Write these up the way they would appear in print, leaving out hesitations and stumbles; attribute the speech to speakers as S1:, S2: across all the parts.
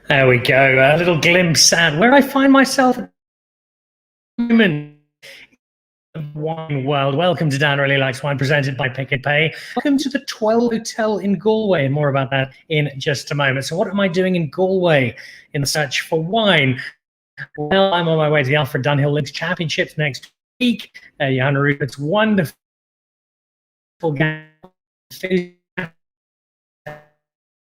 S1: There we go. A little glimpse at where I find myself at the moment of wine world. Welcome to Dan Really Likes Wine, presented by Pick and Pay. Welcome to the 12 Hotel in Galway, and more about that in just a moment. So what am I doing in Galway in the search for wine? Well, I'm on my way to the Alfred Dunhill Links Championships next week. Johanna Rupert's wonderful game,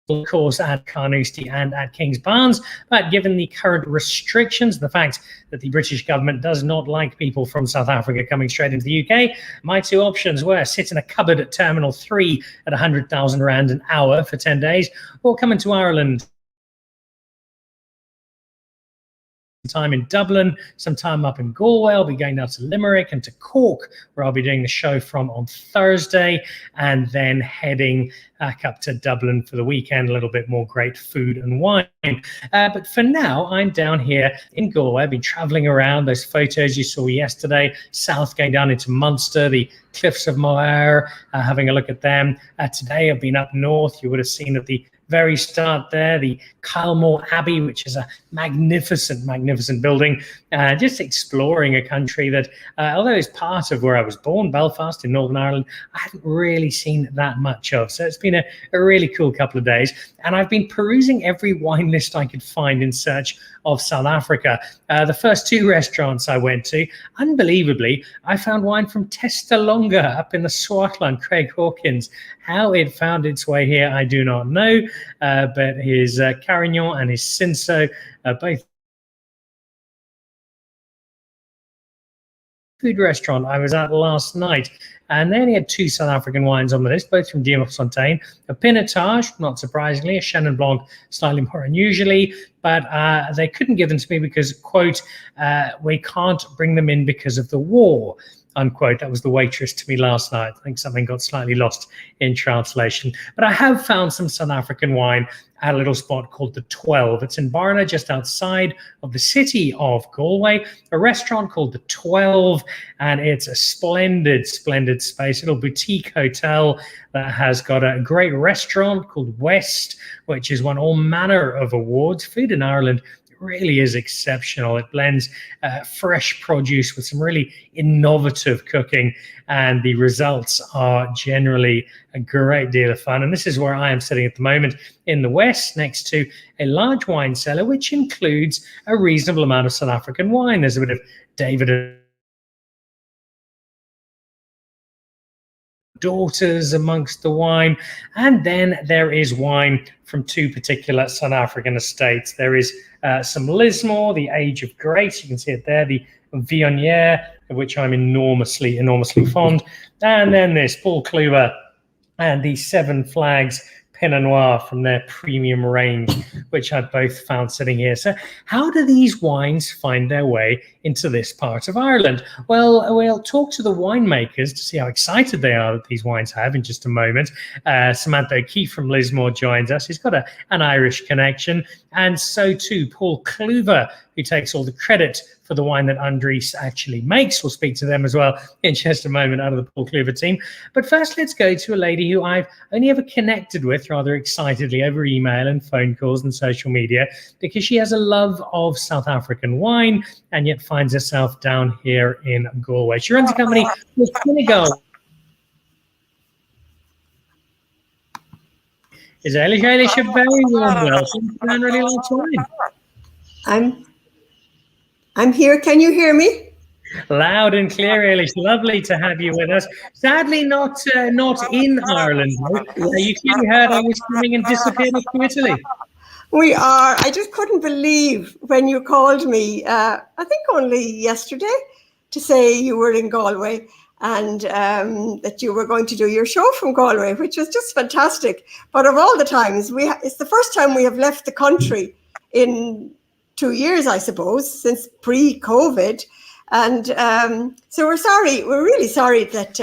S1: of course, at Carnoustie and at King's Barnes. But given the current restrictions, the fact that the British government does not like people from South Africa coming straight into the UK, my two options were sit in a cupboard at Terminal 3 at 100,000 Rand an hour for 10 days, or come into Ireland. Time in Dublin, some time up in Galway. I'll be going down to Limerick and to Cork, where I'll be doing the show from on Thursday, and then heading back up to Dublin for the weekend, a little bit more great food and wine. But for now, I'm down here in Galway. I've been traveling around. Those photos you saw yesterday, south going down into Munster, the cliffs of Moher, having a look at them. Today I've been up north. You would have seen at the very start there, the Kylemore Abbey, which is a magnificent building, just exploring a country that, although it's part of where I was born, Belfast in Northern Ireland, I hadn't really seen that much of. So it's been a really cool couple of days. And I've been perusing every wine list I could find in search of South Africa. The first two restaurants I went to, unbelievably, I found wine from Testalonga up in the Swartland, Craig Hawkins. How it found its way here, I do not know, but his Carignan and his Cinsault, both food restaurant I was at last night, and they only had two South African wines on the list, both from Diemerfontein. A Pinotage, not surprisingly, a Chenin Blanc, slightly more unusually, but they couldn't give them to me because, quote, we can't bring them in because of the war, unquote. That was the waitress to me last night. I think something got slightly lost in translation. But I have found some South African wine at a little spot called the 12. It's in Barna, just outside of the city of Galway, a restaurant called the 12, and it's a splendid space, little boutique hotel that has got a great restaurant called West, which has won all manner of awards. Food in Ireland really is exceptional. It blends fresh produce with some really innovative cooking, and the results are generally a great deal of fun. And this is where I am sitting at the moment in the West, next to a large wine cellar, which includes a reasonable amount of South African wine. There's a bit of David daughters amongst the wine, and then there is wine from two particular South African estates. There is some Lismore, the Age of Grace, you can see it there, the Viognier, of which I'm enormously fond, and then there's Paul Kluwer and the Seven Flags Pinot Noir from their premium range, which I both found sitting here. So how do these wines find their way into this part of Ireland? Well, we'll talk to the winemakers to see how excited they are that these wines have in just a moment. Samantha O'Keefe from Lismore joins us. He's got an Irish connection, and so too Paul Kluwer, who takes all the credit for the wine that Andries actually makes. We'll speak to them as well in just a moment out of the Paul Kluwer team. But first, let's go to a lady who I've only ever connected with rather excitedly over email and phone calls and social media, because she has a love of South African wine and yet finds herself down here in Galway. She runs a company called In Galway. Is Eilish a very warm welcome to Dan Really Likes Wine?
S2: I'm here. Can you hear me?
S1: Loud and clear, Eilish. Lovely to have you with us. Sadly, not in Ireland. You clearly heard I was coming and disappeared up to Italy.
S2: We are. I just couldn't believe when you called me, I think only yesterday, to say you were in Galway and that you were going to do your show from Galway, which was just fantastic. But of all the times, it's the first time we have left the country in 2 years, I suppose, since pre-COVID. And so we're sorry. We're really sorry that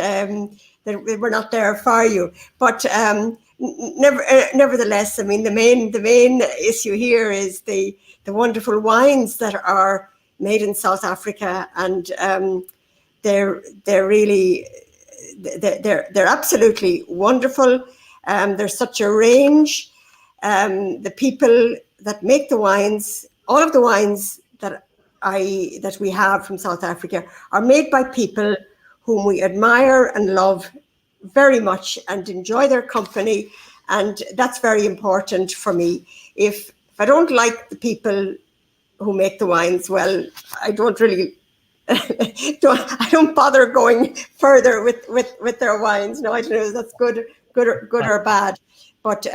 S2: we're not there for you. But nevertheless, I mean, the main issue here is the wonderful wines that are made in South Africa, and they're absolutely wonderful. There's such a range. the people that make the wines, all of the wines that we have from South Africa are made by people whom we admire and love very much and enjoy their company. And that's very important for me. If I don't like the people who make the wines, well, I don't really I don't bother going further with their wines. No, I don't know if that's good or bad. But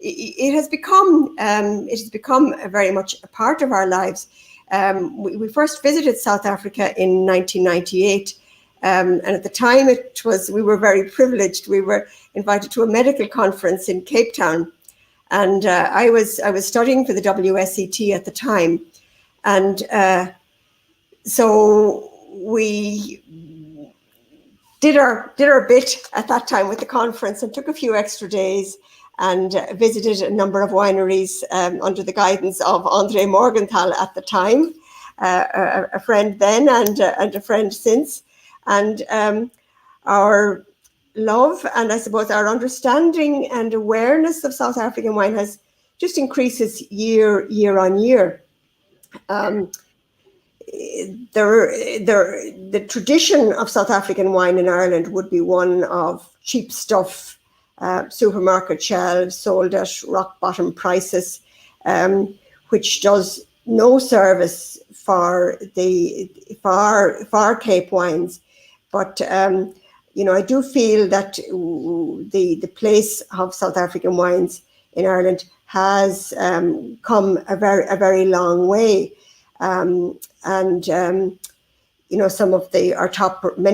S2: it has become very much a part of our lives. We first visited South Africa in 1998. And at the time we were very privileged. We were invited to a medical conference in Cape Town. And I was studying for the WSET at the time. And so we did our bit at that time with the conference and took a few extra days and visited a number of wineries under the guidance of André Morgenthal at the time, a friend then and a friend since. And our love and I suppose our understanding and awareness of South African wine has just increases year on year. The tradition of South African wine in Ireland would be one of cheap stuff, supermarket shelves sold at rock bottom prices, which does no service for the far Cape wines. But I do feel that the place of South African wines in Ireland has come a very long way. Many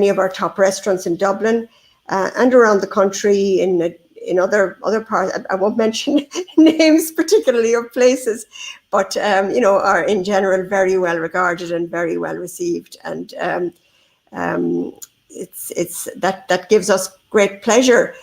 S2: of our top restaurants in Dublin and around the country in other parts, I won't mention names particularly of places, but are in general very well regarded and very well received, and it's that gives us great pleasure.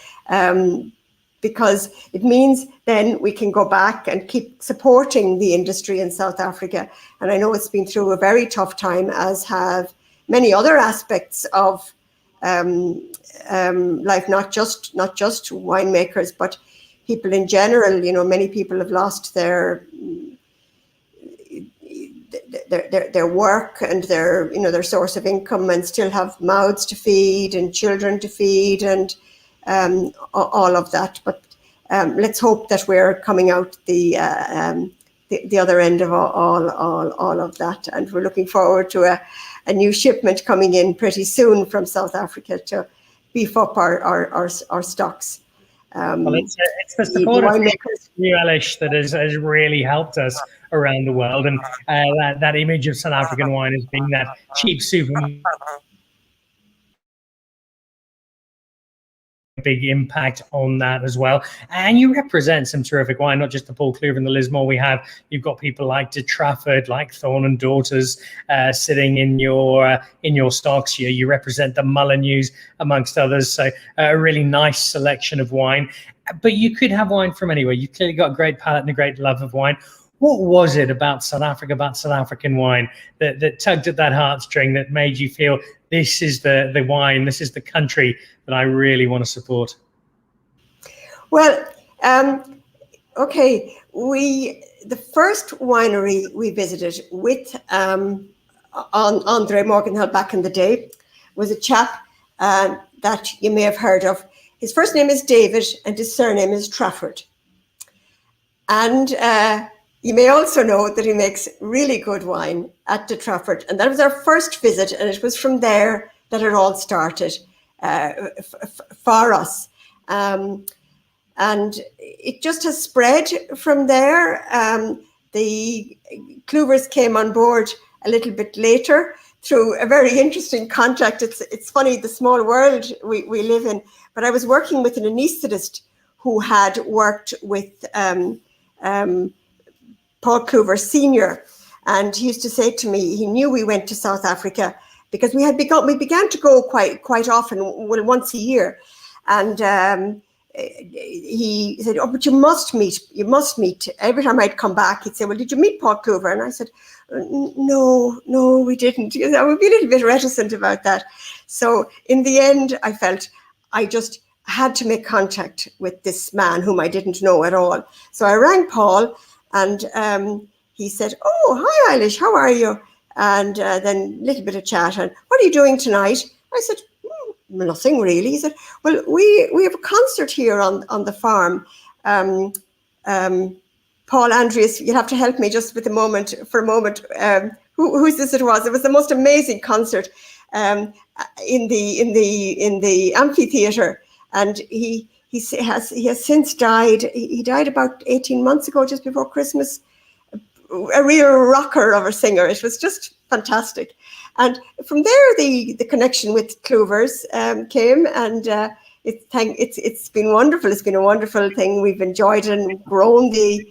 S2: Because it means then we can go back and keep supporting the industry in South Africa. And I know it's been through a very tough time, as have many other aspects of life, not just winemakers, but people in general. Many people have lost their work and their source of income, and still have mouths to feed and children to feed and all of that. But let's hope that we're coming out the other end of all of that, and we're looking forward to a new shipment coming in pretty soon from South Africa to beef up our stocks.
S1: Well, it's the support of New Elish that has really helped us around the world, and that image of South African wine as being that cheap supermarket. Big impact on that as well. And you represent some terrific wine, not just the Paul Cleaver and the Lismore we have. You've got people like De Trafford, like Thorn and Daughters sitting in your stocks. You represent the Mullineaux amongst others. So a really nice selection of wine. But you could have wine from anywhere. You've clearly got a great palate and a great love of wine. What was it about South Africa, about South African wine that tugged at that heartstring, that made you feel this is the wine, this is the country that I really want to support?
S2: Well, okay, the first winery we visited with André Morgenthal back in the day was a chap that you may have heard of. His first name is David and his surname is Trafford. And you may also know that he makes really good wine at De Trafford. And that was our first visit, and it was from there that it all started for us. And it just has spread from there. The Clouvers came on board a little bit later through a very interesting contract. It's funny, the small world we live in. But I was working with an anaesthetist who had worked with Paul Cleaver Sr. And he used to say to me, he knew we went to South Africa because we began to go quite often, well, once a year. And he said, "Oh, but you must meet. Every time I'd come back, he'd say, "Well, did you meet Paul Cleaver?" And I said, no, we didn't. I would be a little bit reticent about that. So in the end, I felt I just had to make contact with this man whom I didn't know at all. So I rang Paul, and he said, "Oh, hi Eilish, how are you?" And then a little bit of chat. And what are you doing tonight? I said, nothing really. He said, "Well, we have a concert here on the farm." Paul, Andreas, you'll have to help me just for a moment. Who's this? It was the most amazing concert in the amphitheater, and he has since died. He died about 18 months ago, just before Christmas. A real rocker of a singer. It was just fantastic. And from there, the connection with Clovers came, and it's been wonderful. It's been a wonderful thing. We've enjoyed and grown the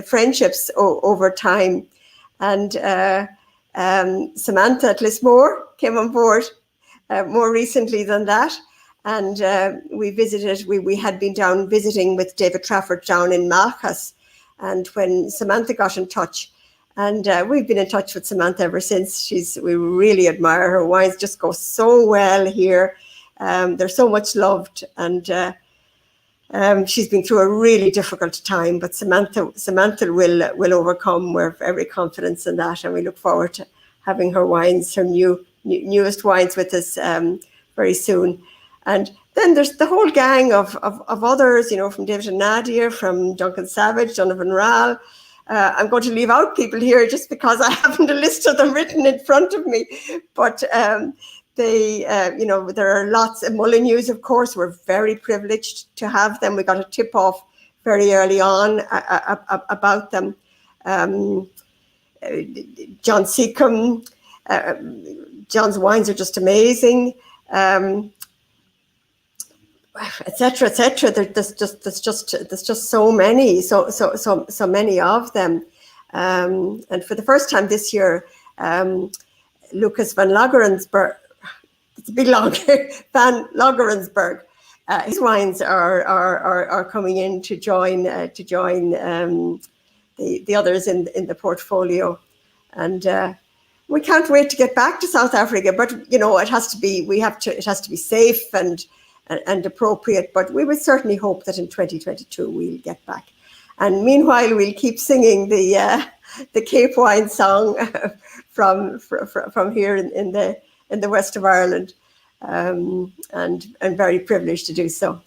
S2: friendships over time. And Samantha at Lismore came on board more recently than that. And we visited, we had been down visiting with David Trafford down in Malchus. And when Samantha got in touch, and we've been in touch with Samantha ever since. We really admire her wines; just go so well here. They're so much loved, and she's been through a really difficult time. But Samantha will overcome. We're very confident in that, and we look forward to having her wines, her newest wines, with us very soon. And then there's the whole gang of others, from David and Nadia, from Duncan Savage, Donovan Rall. I'm going to leave out people here just because I haven't a list of them written in front of me. But there are lots of Molyneux, of course. We're very privileged to have them. We got a tip off very early on about them. John Seacombe, John's wines are just amazing. Etc. etc. There's just so many of them, and for the first time this year, Lucas van Lagerensberg, it's a big long Van Lagerensberg, his wines are coming in to join the others in the portfolio, and we can't wait to get back to South Africa. But it has to be safe and appropriate, but we would certainly hope that in 2022 we'll get back. And meanwhile, we'll keep singing the Cape Wine song from here in the west of Ireland, and very privileged to do so.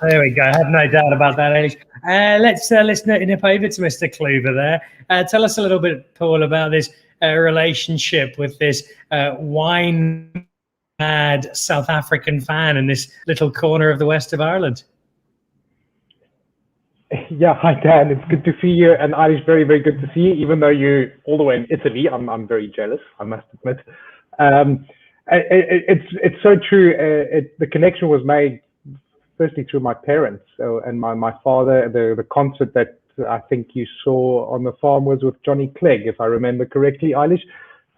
S1: There we go. I have no doubt about that, Eilish. Let's nip over to Mr. Kluver there. Tell us a little bit, Paul, about this relationship with this wine mad South African fan in this little corner of the west of Ireland.
S3: Yeah, hi Dan. It's good to see you, and Eilish, very, very good to see you. Even though you're all the way in Italy, I'm very jealous, I must admit. It's so true. The connection was made firstly through my parents, and my father. The concert that I think you saw on the farm was with Johnny Clegg, if I remember correctly, Eilish.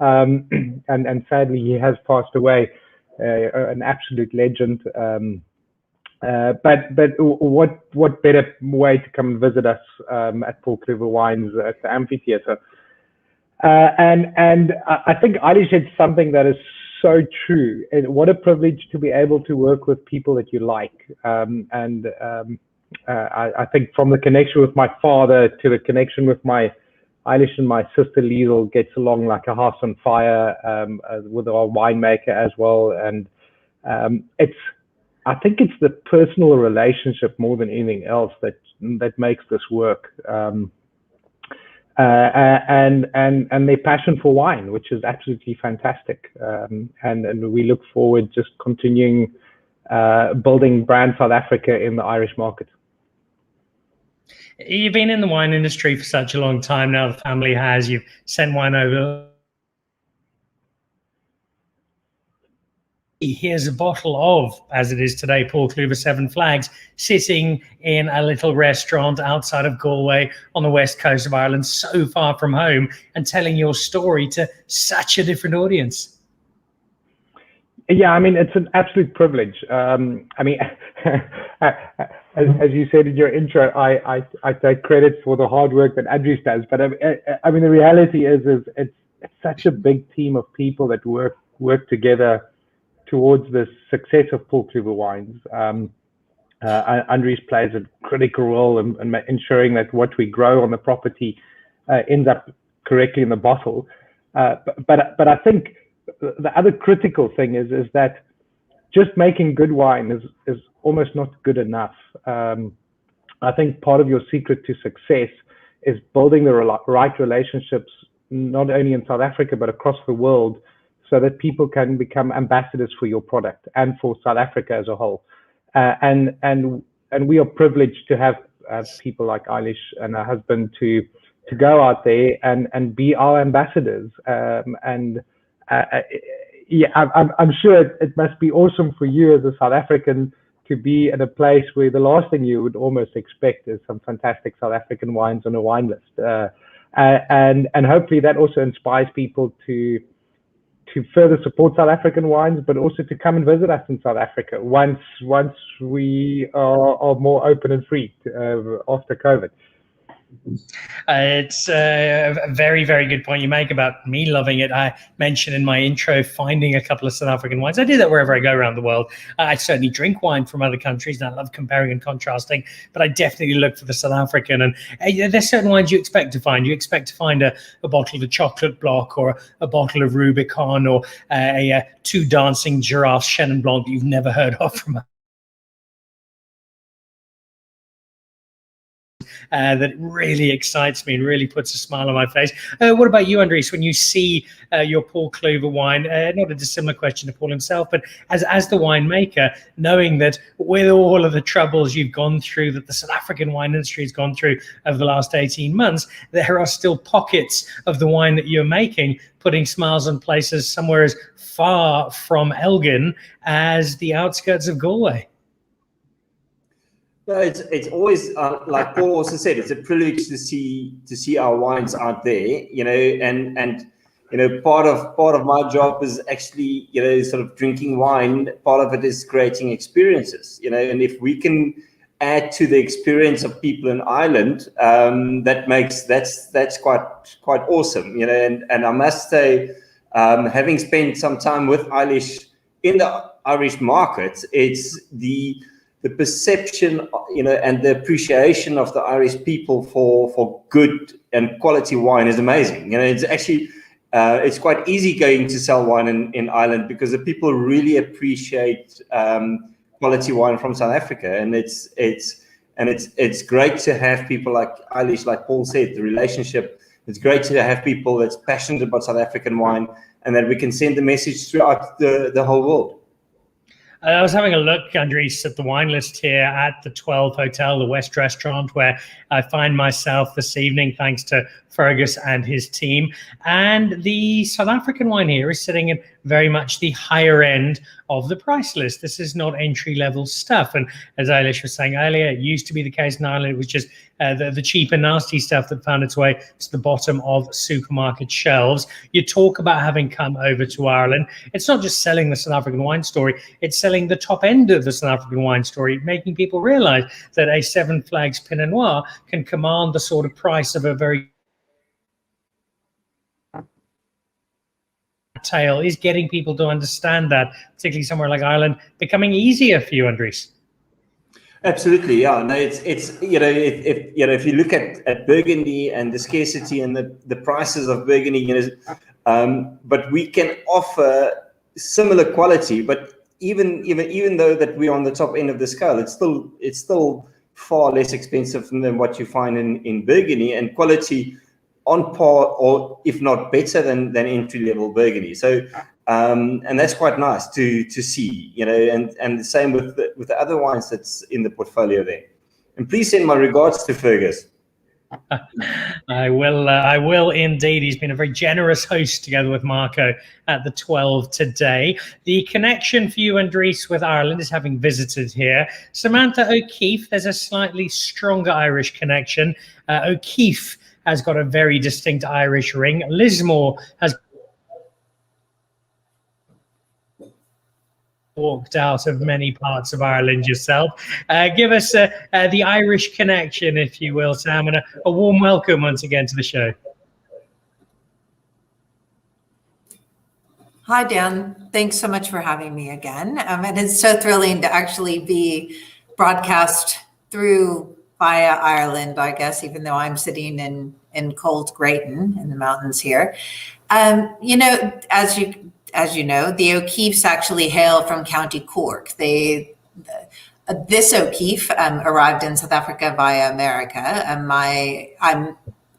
S3: And sadly, he has passed away, an absolute legend. But what better way to come and visit us at Paul Kluver Wines at the amphitheater? And I think Eilish said something that is so true. What a privilege to be able to work with people that you like. I think from the connection with my father to the connection with my Eilish and my sister Liesl gets along like a house on fire, with our winemaker as well. And I think it's the personal relationship more than anything else that makes this work. And their passion for wine, which is absolutely fantastic. And we look forward just continuing building brand South Africa in the Irish market.
S1: You've been in the wine industry for such a long time now, the family has. You've sent wine over. Here's a bottle of, as it is today, Paul Kluver Seven Flags, sitting in a little restaurant outside of Galway on the west coast of Ireland, so far from home, and telling your story to such a different audience.
S3: Yeah, I mean, it's an absolute privilege. I mean, as you said in your intro, I take credit for the hard work that Andrews does. But I mean, the reality is such a big team of people that work together towards the success of Paul Kluwer wines. Andries plays a critical role in ensuring that what we grow on the property ends up correctly in the bottle. But I think the other critical thing is that just making good wine is almost not good enough. I think part of your secret to success is building the right relationships, not only in South Africa, but across the world, so that people can become ambassadors for your product and for South Africa as a whole. And we are privileged to have people like Eilish and her husband to go out there and be our ambassadors. I'm sure it must be awesome for you as a South African to be in a place where the last thing you would almost expect is some fantastic South African wines on a wine list. And hopefully that also inspires people to further support South African wines, but also to come and visit us in South Africa once we are more open and free after COVID.
S1: It's a very, very good point you make about me loving it. I mentioned in my intro finding a couple of South African wines. I do that wherever I go around the world. I certainly drink wine from other countries, and I love comparing and contrasting, but I definitely look for the South African. And there's certain wines you expect to find. You expect to find a bottle of the Chocolate Block, or a bottle of Rubicon, or a Two Dancing Giraffes Chenin Blanc that you've never heard of from that really excites me and really puts a smile on my face. What about you, Andries, when you see your Paul Kluwer wine? Not a dissimilar question to Paul himself, but as the winemaker, knowing that with all of the troubles you've gone through, that the South African wine industry has gone through over the last 18 months, there are still pockets of the wine that you're making, putting smiles on places somewhere as far from Elgin as the outskirts of Galway.
S4: No, it's always like Paul also said, it's a privilege to see our wines out there, and part of my job is actually sort of drinking wine. Part of it is creating experiences, and if we can add to the experience of people in Ireland, that's quite awesome, and I must say, having spent some time with Eilish in the Irish market, it's the perception, and the appreciation of the Irish people for good and quality wine is amazing. It's actually, it's quite easy going to sell wine in Ireland because the people really appreciate quality wine from South Africa, and it's great to have people like Eilish, like Paul said, the relationship. It's great to have people that's passionate about South African wine, and that we can send the message throughout the whole world.
S1: I was having a look, Andries, at the wine list here at the 12 Hotel, the West Restaurant, where I find myself this evening, thanks to Fergus and his team. And the South African wine here is sitting in very much the higher end of the price list. This is not entry-level stuff. And as Eilish was saying earlier, it used to be the case in Ireland. It was just the cheap and nasty stuff that found its way to the bottom of supermarket shelves. You talk about having come over to Ireland. It's not just selling the South African wine story. It's selling the top end of the South African wine story, making people realize that a Seven Flags Pinot Noir can command the sort of price of a very tail, is getting people to understand that, particularly somewhere like Ireland, becoming easier for you, Andries.
S4: Absolutely, yeah. No, it's if you look at Burgundy and the scarcity and the prices of Burgundy, but we can offer similar quality. But even though that we're on the top end of the scale, it's still far less expensive than what you find in Burgundy, and quality on par, or if not better than entry-level Burgundy. So, and that's quite nice to see, and the same with the other wines that's in the portfolio there. And please send my regards to Fergus.
S1: I will indeed. He's been a very generous host together with Marco at the 12 today. The connection for you, Andries, with Ireland is having visited here. Samantha O'Keefe, there's a slightly stronger Irish connection. O'Keefe has got a very distinct Irish ring. Lismore has walked out of many parts of Ireland yourself. Give us the Irish connection, if you will, Sam, and a warm welcome once again to the show.
S5: Hi, Dan. Thanks so much for having me again. And it's so thrilling to actually be broadcast through via Ireland, I guess, even though I'm sitting in cold Grayton in the mountains here. You know, as you know, the O'Keeffes actually hail from County Cork. This O'Keeffe arrived in South Africa via America. I'm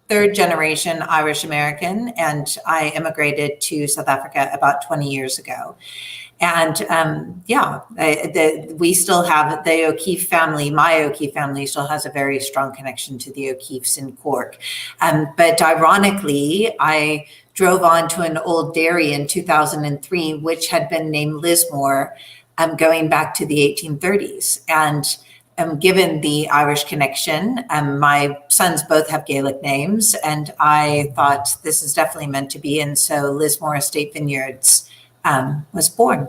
S5: third generation Irish American, and I immigrated to South Africa about 20 years ago. And we still have the O'Keeffe family. My O'Keeffe family still has a very strong connection to the O'Keeffes in Cork. But ironically, I drove on to an old dairy in 2003, which had been named Lismore, going back to the 1830s. And given the Irish connection, my sons both have Gaelic names, and I thought this is definitely meant to be. And so Lismore Estate Vineyards was born.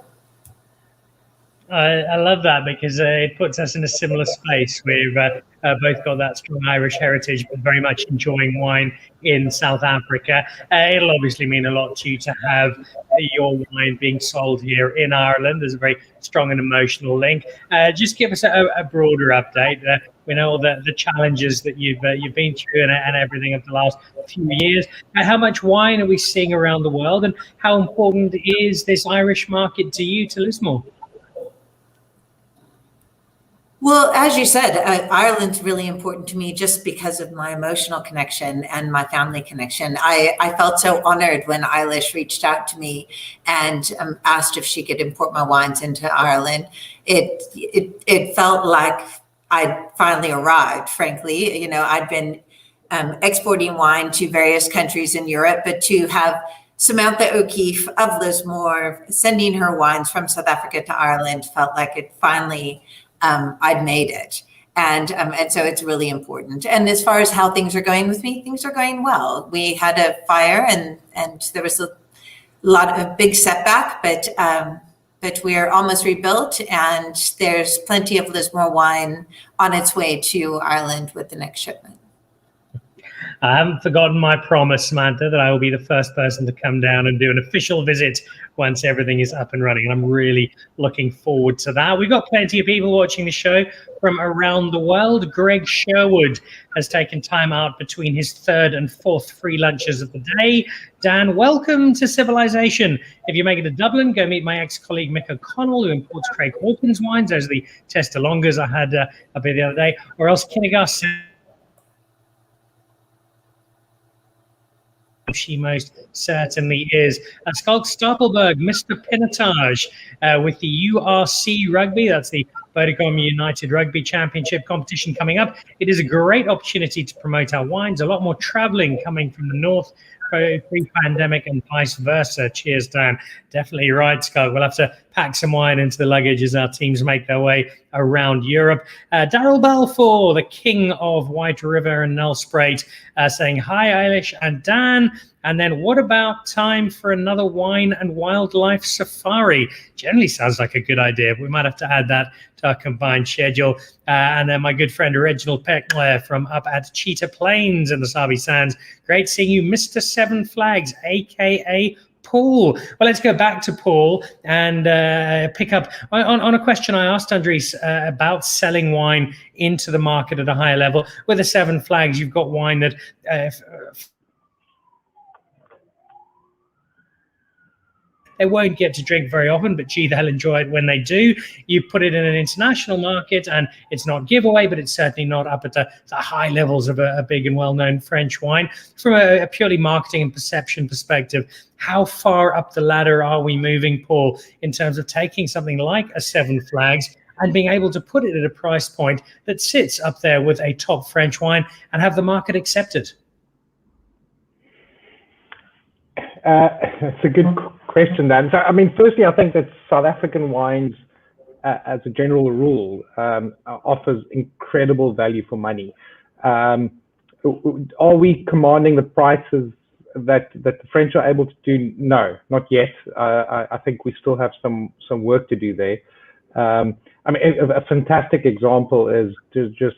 S1: I love that because it puts us in a similar space. We've both got that strong Irish heritage, but very much enjoying wine in South Africa. It'll obviously mean a lot to you to have your wine being sold here in Ireland. There's a very strong and emotional link. Just give us a broader update. We know all the challenges that you've been through and everything of the last few years. How much wine are we seeing around the world, and how important is this Irish market to you, to Lismore?
S5: Well, as you said, Ireland's really important to me just because of my emotional connection and my family connection. I felt so honored when Eilish reached out to me and asked if she could import my wines into Ireland. It felt like I'd finally arrived, frankly. You know, I'd been exporting wine to various countries in Europe, but to have Samantha O'Keeffe of Lismore sending her wines from South Africa to Ireland felt like it finally I'd made it. And so it's really important. And as far as how things are going with me, things are going well. We had a fire and there was a lot of big setback, but we're almost rebuilt, and there's plenty of Lismore wine on its way to Ireland with the next shipment.
S1: I haven't forgotten my promise, Samantha, that I will be the first person to come down and do an official visit once everything is up and running. And I'm really looking forward to that. We've got plenty of people watching the show from around the world. Greg Sherwood has taken time out between his third and fourth free lunches of the day. Dan, welcome to civilization. If you make it to Dublin, go meet my ex-colleague Mick O'Connell, who imports Craig Hawkins wines. Those are the Testalongas I had up here the other day. Or else Kinnegar. She most certainly is. Skulk Stapelberg, Mr. Pinotage with the URC Rugby. That's the Vodacom United Rugby Championship competition coming up. It is a great opportunity to promote our wines. A lot more traveling coming from the north pre-pandemic and vice versa. Cheers, Dan. Definitely right, Scott. We'll have to pack some wine into the luggage as our teams make their way around Europe. Daryl Balfour, the king of White River and Nelspruit, saying hi, Eilish and Dan. And then what about time for another wine and wildlife safari? Generally sounds like a good idea, but we might have to add that to our combined schedule. And then my good friend Reginald Peck from up at Cheetah Plains in the Sabi Sands. Great seeing you, Mr. Seven Flags, a.k.a. Paul. Well, let's go back to Paul and pick up on a question I asked Andres about selling wine into the market at a higher level. With the Seven Flags, you've got wine that they won't get to drink very often, but gee, they'll enjoy it when they do. You put it in an international market, and it's not giveaway, but it's certainly not up at the high levels of a big and well-known French wine. From a purely marketing and perception perspective, how far up the ladder are we moving, Paul, in terms of taking something like a Seven Flags and being able to put it at a price point that sits up there with a top French wine and have the market accept it?
S3: It's a good question, Dan. So, I mean, firstly, I think that South African wines, as a general rule, offers incredible value for money. Are we commanding the prices that the French are able to do? No, not yet. I think we still have some work to do there. I mean, a fantastic example is just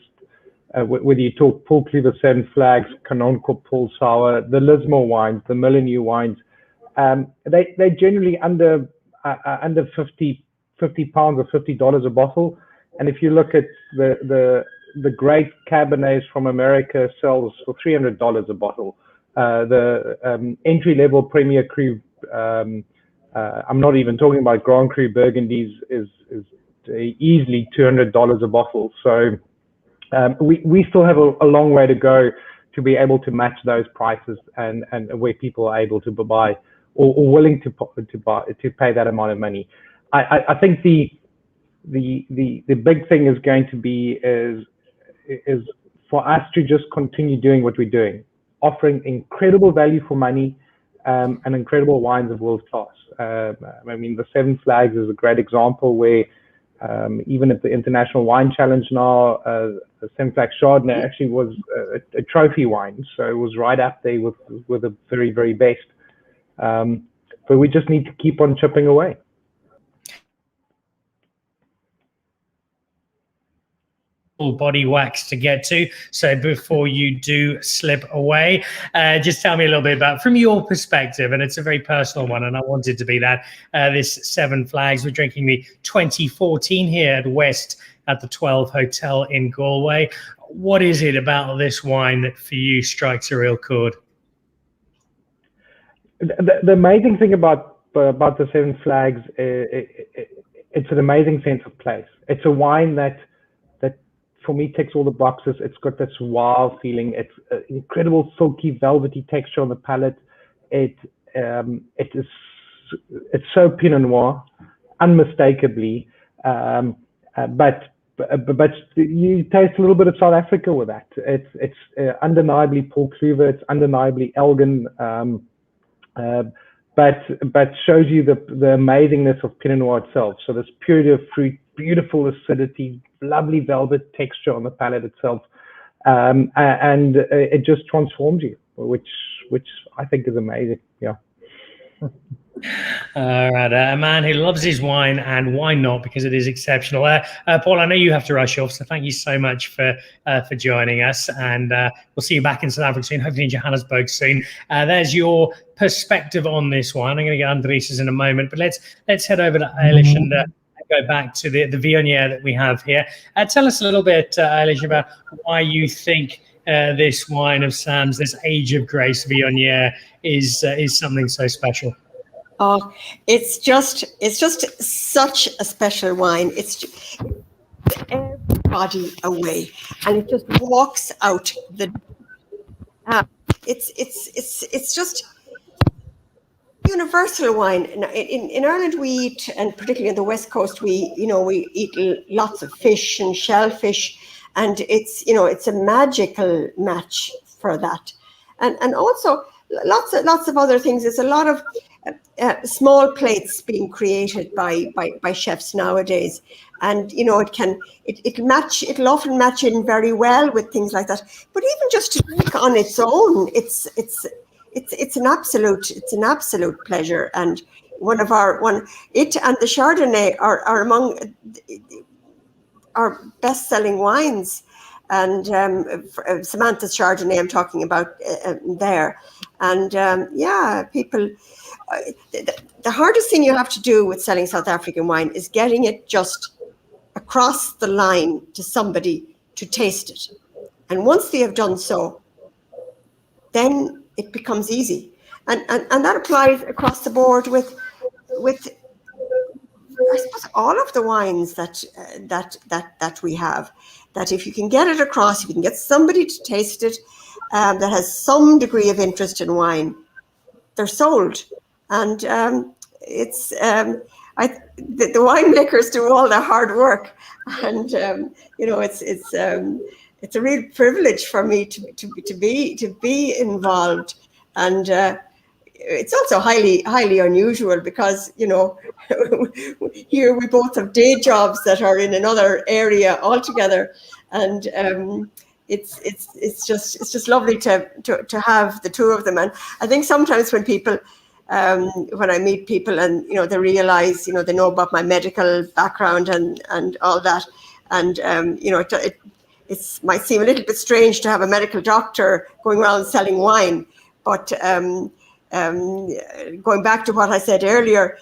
S3: whether you talk Paul Cleaver Seven Flags, Canon Paul Sour, the Lismore wines, the Molyneux wines, they're generally under 50 pounds or $50 a bottle. And if you look at the great Cabernets from America sells for $300 a bottle. The entry-level Premier Cru, I'm not even talking about Grand Cru Burgundies, is easily $200 a bottle. So we still have a long way to go to be able to match those prices and where people are able to buy or willing to pay that amount of money. I think the big thing is going to be is for us to just continue doing what we're doing, offering incredible value for money and incredible wines of world class. I mean, the Seven Flags is a great example where even at the International Wine Challenge now, the Seven Flags Chardonnay actually was a trophy wine, so it was right up there with the very, very best. But we just need to keep on chipping away.
S1: Body wax to get to. So before you do slip away, just tell me a little bit about, from your perspective, and it's a very personal one, and I want it to be that, this Seven Flags. We're drinking the 2014 here at West at the 12 Hotel in Galway. What is it about this wine that for you strikes a real chord?
S3: The amazing thing about the Seven Flags, it's an amazing sense of place. It's a wine that for me ticks all the boxes. It's got this wow feeling. It's incredible silky velvety texture on the palate. It's so Pinot Noir, unmistakably. But you taste a little bit of South Africa with that. It's undeniably Paul Kluwer. It's undeniably Elgin. But shows you the amazingness of Pinot Noir itself. So this purity of fruit, beautiful acidity, lovely velvet texture on the palate itself, and it just transforms you, which I think is amazing. Yeah.
S1: All right, a man who loves his wine, and why not? Because it is exceptional. Paul, I know you have to rush off, so thank you so much for joining us, and we'll see you back in South Africa soon, hopefully in Johannesburg soon. There's your perspective on this wine. I'm going to get Andries in a moment, but let's head over to Eilish and go back to the Viognier that we have here. Tell us a little bit, Eilish, about why you think this wine of Sam's, this Age of Grace Viognier, is something so special.
S2: Oh, it's just such a special wine. It's just everybody away, and it just walks out the. It's just universal wine. In Ireland, we eat, and particularly on the West Coast, we eat lots of fish and shellfish, and it's a magical match for that, and also lots of other things. There's a lot of small plates being created by chefs nowadays, and it'll often match in very well with things like that. But even just to drink on its own, it's an absolute pleasure. And it and the Chardonnay are among our best-selling wines. And Samantha's Chardonnay I'm talking about there. And people, the hardest thing you have to do with selling South African wine is getting it just across the line to somebody to taste it. And once they have done so, then it becomes easy. And that applies across the board with I suppose all of the wines that we have. That if you can get it across, if you can get somebody to taste it that has some degree of interest in wine, they're sold. And the winemakers do all the hard work, and it's a real privilege for me to be involved. And it's also highly unusual because here we both have day jobs that are in another area altogether, and it's just lovely to have the two of them. And I think sometimes when people when I meet people and they realize they know about my medical background and all that, and it might seem a little bit strange to have a medical doctor going around selling wine, but going back to what I said earlier,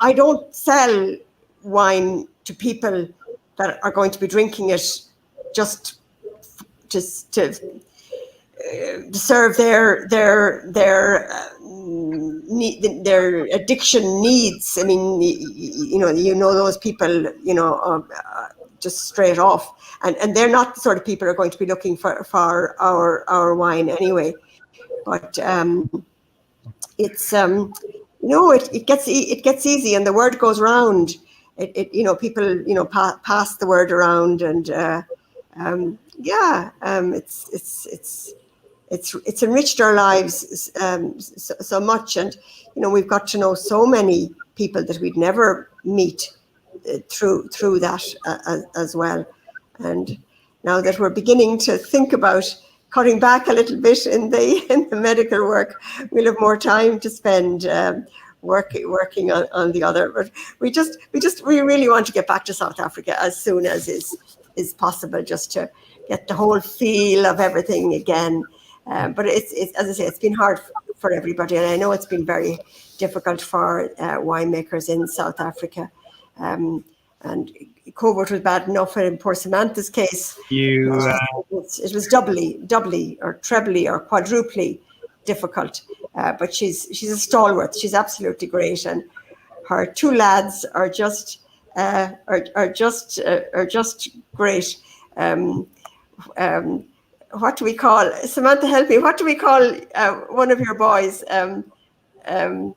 S2: I don't sell wine to people that are going to be drinking it just to serve their addiction needs. I mean, you know those people, just straight off, and they're not the sort of people who are going to be looking for our wine anyway. But it's it gets easy, and the word goes round. People pass the word around, and it's enriched our lives so much, and we've got to know so many people that we'd never meet through that as well. And now that we're beginning to think about cutting back a little bit in the medical work, we'll have more time to spend working on the other. But we really want to get back to South Africa as soon as is possible, just to get the whole feel of everything again. But it's as I say, it's been hard for everybody, and I know it's been very difficult for winemakers in South Africa. And COVID was bad enough in poor Samantha's case. It was doubly or trebly or quadruply difficult. But she's a stalwart. She's absolutely great, and her two lads are just great. What do we call, Samantha? Help me. What do we call one of your boys? Oh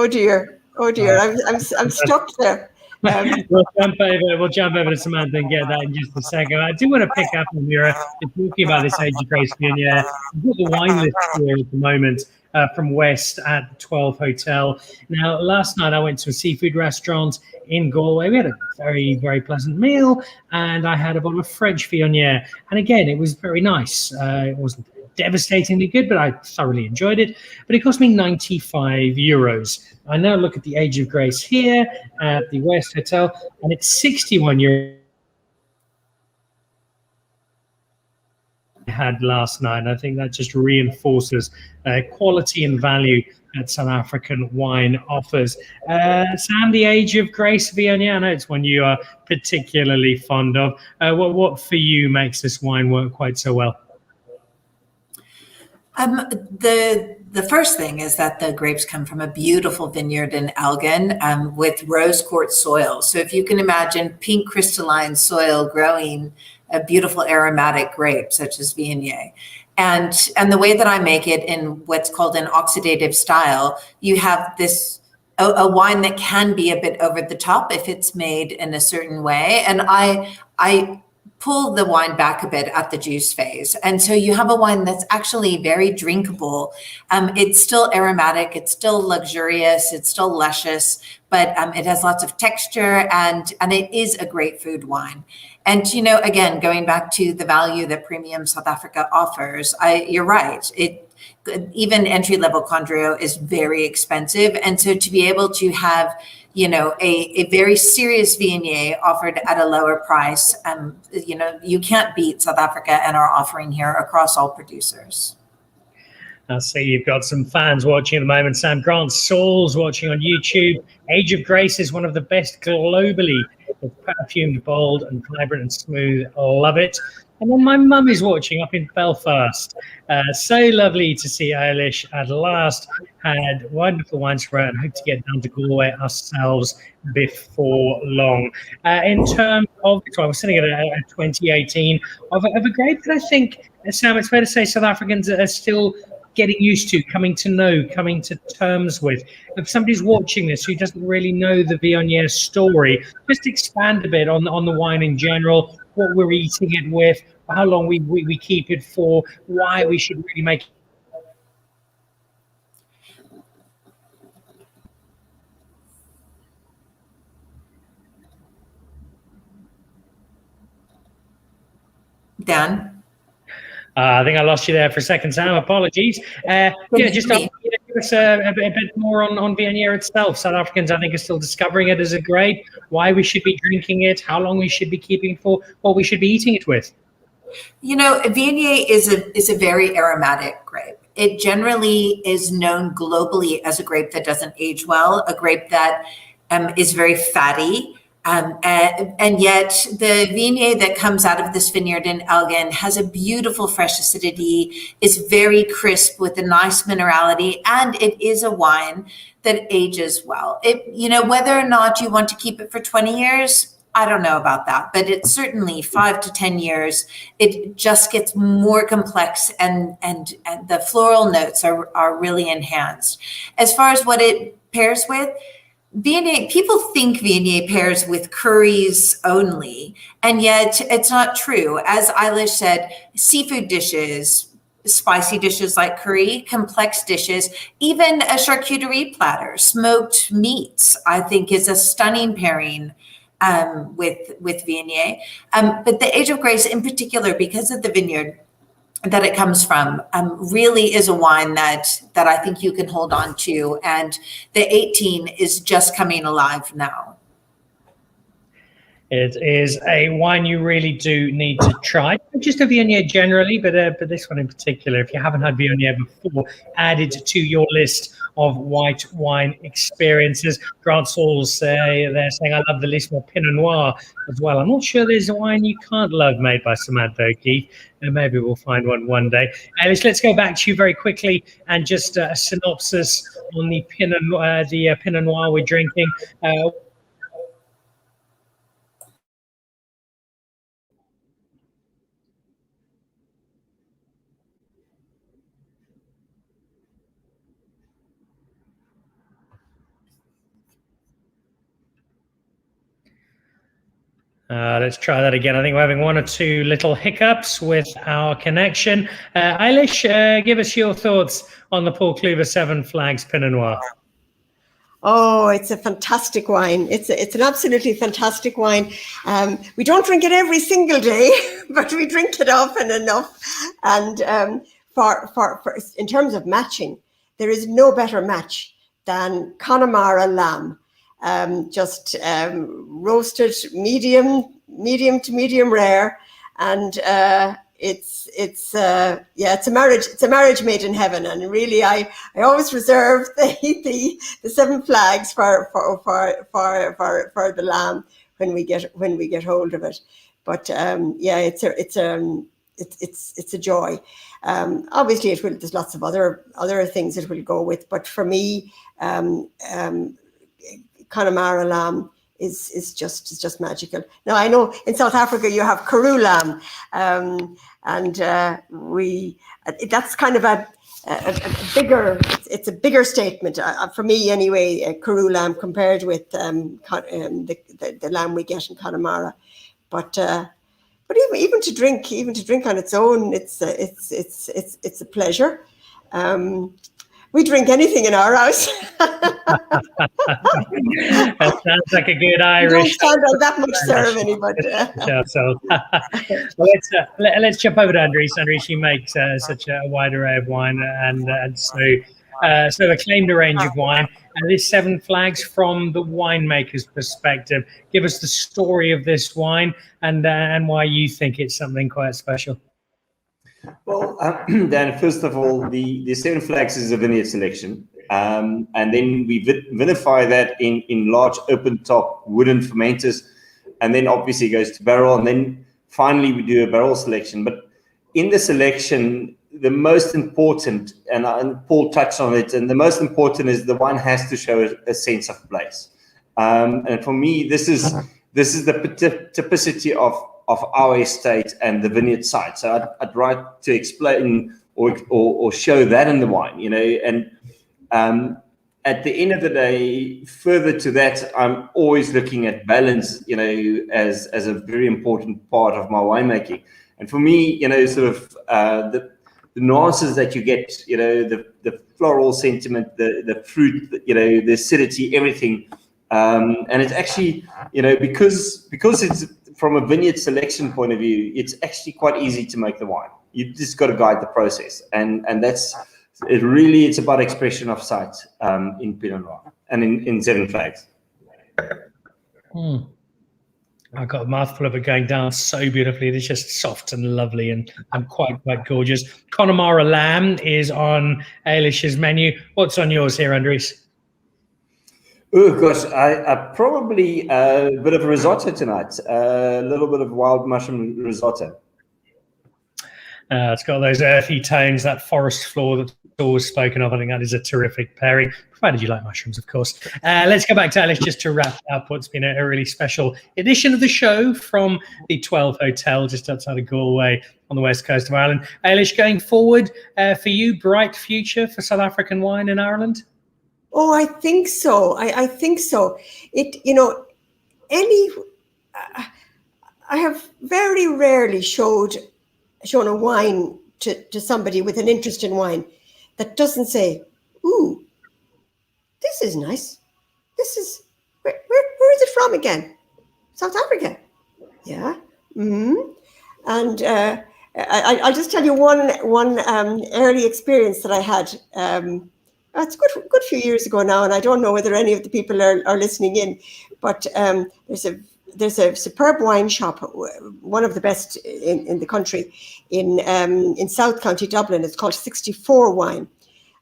S2: dear. I'm stuck there.
S1: We'll jump over to Samantha and get that in just a second. I do want to pick up on your talking about this Age of Grace Viognier. We've got the wine list here at the moment from West at the 12 Hotel. Now, last night I went to a seafood restaurant in Galway. We had a very, very pleasant meal, and I had a bottle of French Viognier. And again, it was very nice. It wasn't devastatingly good, but I thoroughly enjoyed it. But it cost me €95. I now look at the Age of Grace here at the West Hotel, and it's €61 I had last night. I think that just reinforces quality and value that South African wine offers. Sam, the Age of Grace Viognier, I know it's one you are particularly fond of. What for you makes this wine work quite so well?
S5: The first thing is that the grapes come from a beautiful vineyard in Elgin with rose quartz soil. So if you can imagine pink crystalline soil growing a beautiful aromatic grape such as Viognier. And the way that I make it in what's called an oxidative style, you have this a wine that can be a bit over the top if it's made in a certain way. And I pull the wine back a bit at the juice phase. And so you have a wine that's actually very drinkable. It's still aromatic, it's still luxurious, it's still luscious, but it has lots of texture, and it is a great food wine. And, again, going back to the value that Premium South Africa offers, you're right. Even entry-level Condrio is very expensive. And so to be able to have a very serious Viognier offered at a lower price, you can't beat South Africa and our offering here across all producers.
S1: I see you've got some fans watching at the moment. Sam Grant Saul's watching on YouTube. Age of Grace is one of the best globally. It's perfumed, bold, and vibrant and smooth. Love it. And then my mum is watching up in Belfast. So lovely to see Eilish at last. Had wonderful wines for her, and hope to get down to Galway ourselves before long. In terms of, so I was sitting at a 2018 of a grape that I think, Sam, it's fair to say South Africans are still getting used to, coming to know, coming to terms with. If somebody's watching this who doesn't really know the Viognier story, just expand a bit on the wine in general, what we're eating it with, how long we keep it for, why we should really make it.
S5: Dan?
S1: I think I lost you there for a second, Sam. Apologies. Just give us a bit more on Viognier itself. South Africans, I think, are still discovering it as a grape, why we should be drinking it, how long we should be keeping it for, what we should be eating it with.
S5: Viognier is a very aromatic grape. it generally is known globally as a grape that doesn't age well, a grape that is very fatty. And yet the Viognier that comes out of this vineyard in Elgin has a beautiful fresh acidity, is very crisp with a nice minerality, and it is a wine that ages well. Whether or not you want to keep it for 20 years, I don't know about that, but it's certainly 5 to 10 years. It just gets more complex, and the floral notes are really enhanced. As far as what it pairs with, Viognier, people think Viognier pairs with curries only, and yet it's not true. As Eilish said, seafood dishes, spicy dishes like curry, complex dishes, even a charcuterie platter, smoked meats, I think is a stunning pairing with Viognier. But the Age of Grace in particular, because of the vineyard that it comes from, really is a wine that I think you can hold on to. And the 18 is just coming alive now.
S1: It is a wine you really do need to try. Not just a Viognier generally, but this one in particular. If you haven't had Viognier before, add it to your list of white wine experiences. Grant Saul's they're saying, I love the Lismore Pinot Noir as well. I'm not sure there's a wine you can't love made by Samantha O'Keefe. And maybe we'll find one day. Alice, let's go back to you very quickly and just a synopsis on the Pinot Noir we're drinking. Let's try that again. I think we're having one or two little hiccups with our connection. Eilish, give us your thoughts on the Paul Kluver Seven Flags Pinot Noir.
S2: Oh, it's a fantastic wine. It's an absolutely fantastic wine. We don't drink it every single day, but we drink it often enough. And for in terms of matching, there is no better match than Connemara lamb. Roasted medium to medium rare, and it's a marriage. It's a marriage made in heaven, and really, I always reserve the Seven Flags for the lamb when we get hold of it. But it's a joy. Obviously, there's lots of other things it will go with, but for me, Connemara lamb is just magical. Now I know in South Africa you have Karoo lamb, and that's kind of a bigger. It's a bigger statement for me anyway. Karoo lamb compared with the lamb we get in Connemara, but even to drink on its own, it's a pleasure. We drink anything in our house.
S1: That sounds like a good Irish.
S2: We don't stand on that much ceremony, but
S1: well, let's jump over to Andries. Andries, you make such a wide array of wine, and so acclaimed a range of wine. And this Seven Flags from the winemaker's perspective. Give us the story of this wine and why you think it's something quite special.
S4: Well, Dan, first of all, the Seven Flags is a vineyard selection. And then we vinify that in large open top wooden fermenters. And then obviously it goes to barrel. And then finally we do a barrel selection. But in the selection, the most important, and Paul touched on it, and the most important is the wine has to show a sense of place. And for me, this is the typicity of our estate and the vineyard site. So I'd like to explain or show that in the wine, and at the end of the day, further to that, I'm always looking at balance, as a very important part of my winemaking. And for me, sort of the nuances that you get, the floral sentiment, the fruit, the acidity, everything. And it's actually, because it's from a vineyard selection point of view, it's actually quite easy to make the wine. You just got to guide the process, and that's it. Really, it's about expression of sight in Pinot Noir and in Seven Flags.
S1: I got a mouthful of it going down so beautifully. It's just soft and lovely and quite gorgeous. Connemara lamb is on Ailish's menu. What's on yours here, Andres?
S4: Oh gosh, I probably a bit of risotto tonight. A little bit of wild mushroom risotto.
S1: It's got those earthy tones, that forest floor that's always spoken of. I think that is a terrific pairing, provided you like mushrooms, of course. Let's go back to Eilish just to wrap up what's been a really special edition of the show from the 12 Hotel just outside of Galway on the west coast of Ireland. Eilish, going forward for you, bright future for South African wine in Ireland?
S2: Oh, I think so. I think so. I have very rarely shown a wine to somebody with an interest in wine that doesn't say, "Ooh, this is nice. This is where is it from again? South Africa." Yeah. And I'll just tell you one early experience that I had. It's a good few years ago now, and I don't know whether any of the people are listening in, but there's a superb wine shop, one of the best in the country, in South County Dublin. It's called 64 Wine,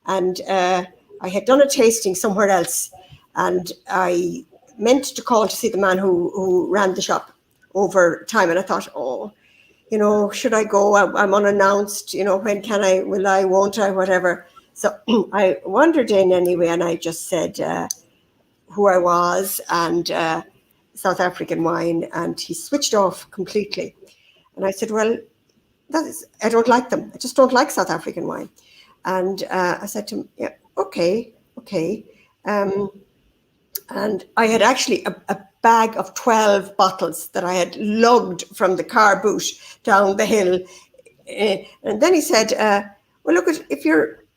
S2: and I had done a tasting somewhere else, and I meant to call to see the man who ran the shop over time, and I thought, should I go? I'm unannounced. When can I? Will I? Won't I? Whatever. So I wandered in anyway, and I just said who I was and South African wine, and he switched off completely. And I said, well, I don't like them. I just don't like South African wine. And I said to him, yeah, okay. And I had actually a bag of 12 bottles that I had lugged from the car boot down the hill. And then he said, well, look,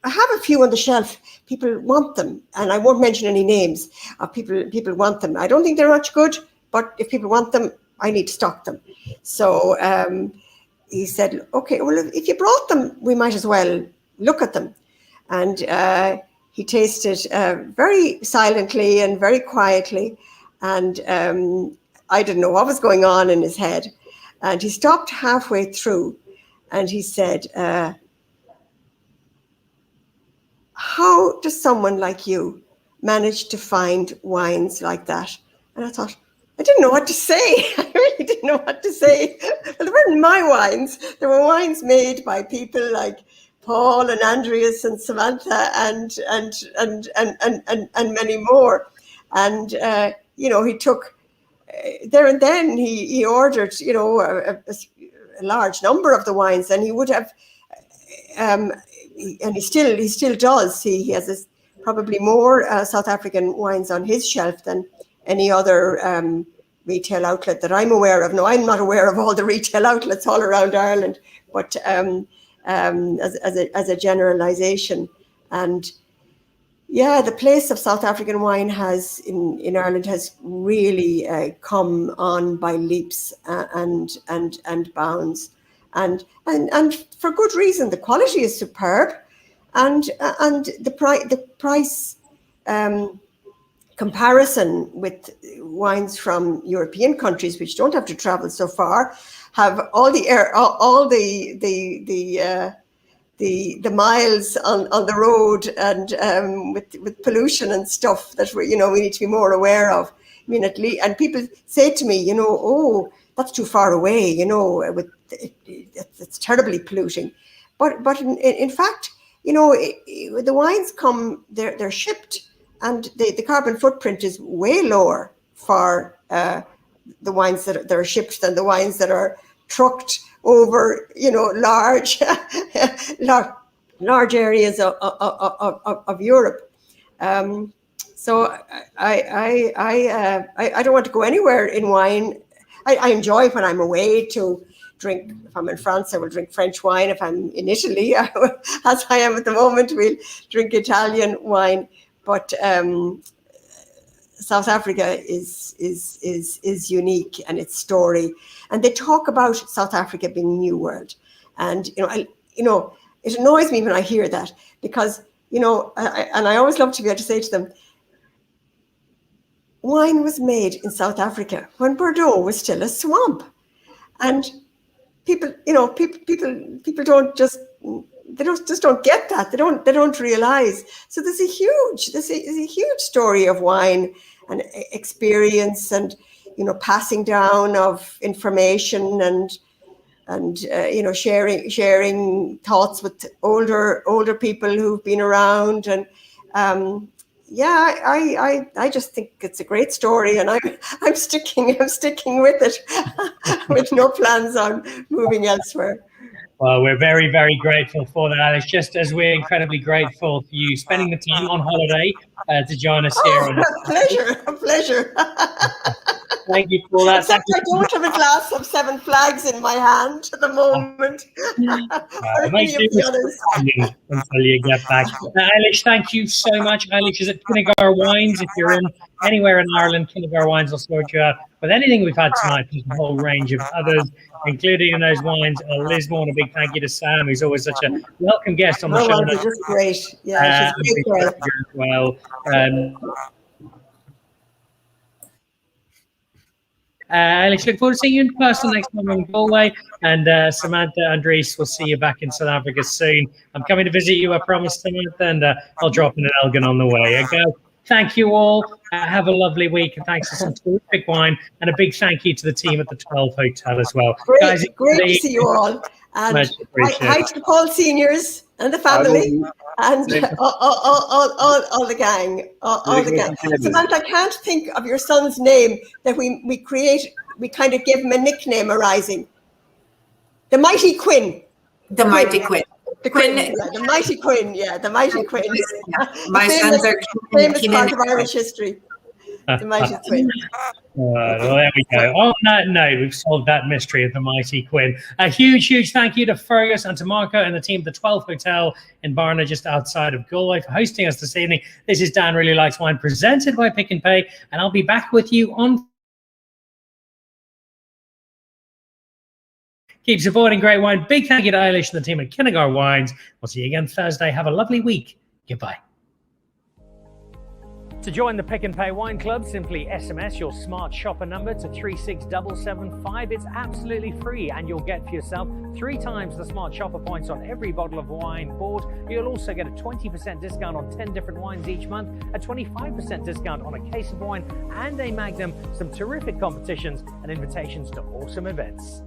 S2: I have a few on the shelf. People want them, and I won't mention any names of people. People want them. I don't think they're much good, but if people want them, I need to stock them. So he said, okay, well, if you brought them, we might as well look at them. And he tasted very silently and very quietly, and I didn't know what was going on in his head. And he stopped halfway through, and he said, how does someone like you manage to find wines like that? And I thought, I didn't know what to say. I really didn't know what to say. Well, they weren't my wines. There were wines made by people like Paul and Andreas and Samantha and many more. And he took there and then he ordered a large number of the wines, and he would have. And he still does. He has probably more South African wines on his shelf than any other retail outlet that I'm aware of. No, I'm not aware of all the retail outlets all around Ireland, but as a generalization. And yeah, the place of South African wine in Ireland has really come on by leaps and bounds. And for good reason. The quality is superb, and the price comparison with wines from European countries, which don't have to travel so far, have all the miles on the road, and with pollution and stuff that we need to be more aware of. I mean, at least, and people say to me, oh, that's too far away, it's terribly polluting. But in fact, the wines come, they're shipped, and the carbon footprint is way lower for the wines that are shipped than the wines that are trucked over, large areas of Europe. So I don't want to go anywhere in wine. I enjoy when I'm away to drink. If I'm in France, I will drink French wine. If I'm in Italy, as I am at the moment, we'll drink Italian wine. But South Africa is unique, and its story. And they talk about South Africa being New World, and it annoys me when I hear that, because I always love to be able to say to them, wine was made in South Africa when Bordeaux was still a swamp. And people don't just get that. They don't realize. So there's a huge story of wine and experience, and passing down of information, and sharing thoughts with older people who've been around. And I just think it's a great story, and I'm sticking with it with no plans on moving elsewhere.
S1: Well, we're very, very grateful for that, Alice, just as we're incredibly grateful for you spending the time on holiday to join us here.
S2: A pleasure.
S1: Thank you for that.
S2: Except I don't have a glass of Seven Flags in my hand at the moment.
S1: Until you get back. Eilish, thank you so much. Eilish is at Kinnegar Wines. If you're in anywhere in Ireland, Kinnegar Wines will sort you out with anything we've had tonight. There's a whole range of others, including in those wines, Lismore. And a big thank you to Sam, who's always such a welcome guest on the show.
S2: She's just great. Yeah, she's great.
S1: Well, Alex, look forward to seeing you in person next time in Galway. And Samantha, Andres, we'll see you back in South Africa soon. I'm coming to visit you, I promise, Samantha, and I'll drop in an Elgin on the way. Okay? Thank you all. Have a lovely week, and thanks for some terrific wine. And a big thank you to the team at the 12 Hotel as well.
S2: Great, guys, great to see you all. And hi to the Paul seniors and the family, and all the gang. All the gang. Samantha, I can't think of your son's name that we kind of give him a nickname arising. The Mighty Quinn.
S5: The Mighty Quinn.
S2: The Quinn, the Mighty Quinn, the Mighty Quinn.
S5: My sons are
S2: famous part of Irish history. The Mighty Quinn.
S1: Well, there we go. On that note, we've solved that mystery of the Mighty Quinn. A huge thank you to Fergus and to Marco and the team at the 12 Hotel in Barna, just outside of Galway, for hosting us this evening. This is Dan Really Likes Wine, presented by Pick and Pay, and I'll be back with you on. Keep supporting great wine. Big thank you to Eilish and the team at Kinnegar Wines. We'll see you again Thursday. Have a lovely week. Goodbye. To join the Pick and Pay Wine Club, simply SMS your smart shopper number to 36775. It's absolutely free, and you'll get for yourself 3 times the smart shopper points on every bottle of wine bought. You'll also get a 20% discount on 10 different wines each month, a 25% discount on a case of wine, and a Magnum, some terrific competitions and invitations to awesome events.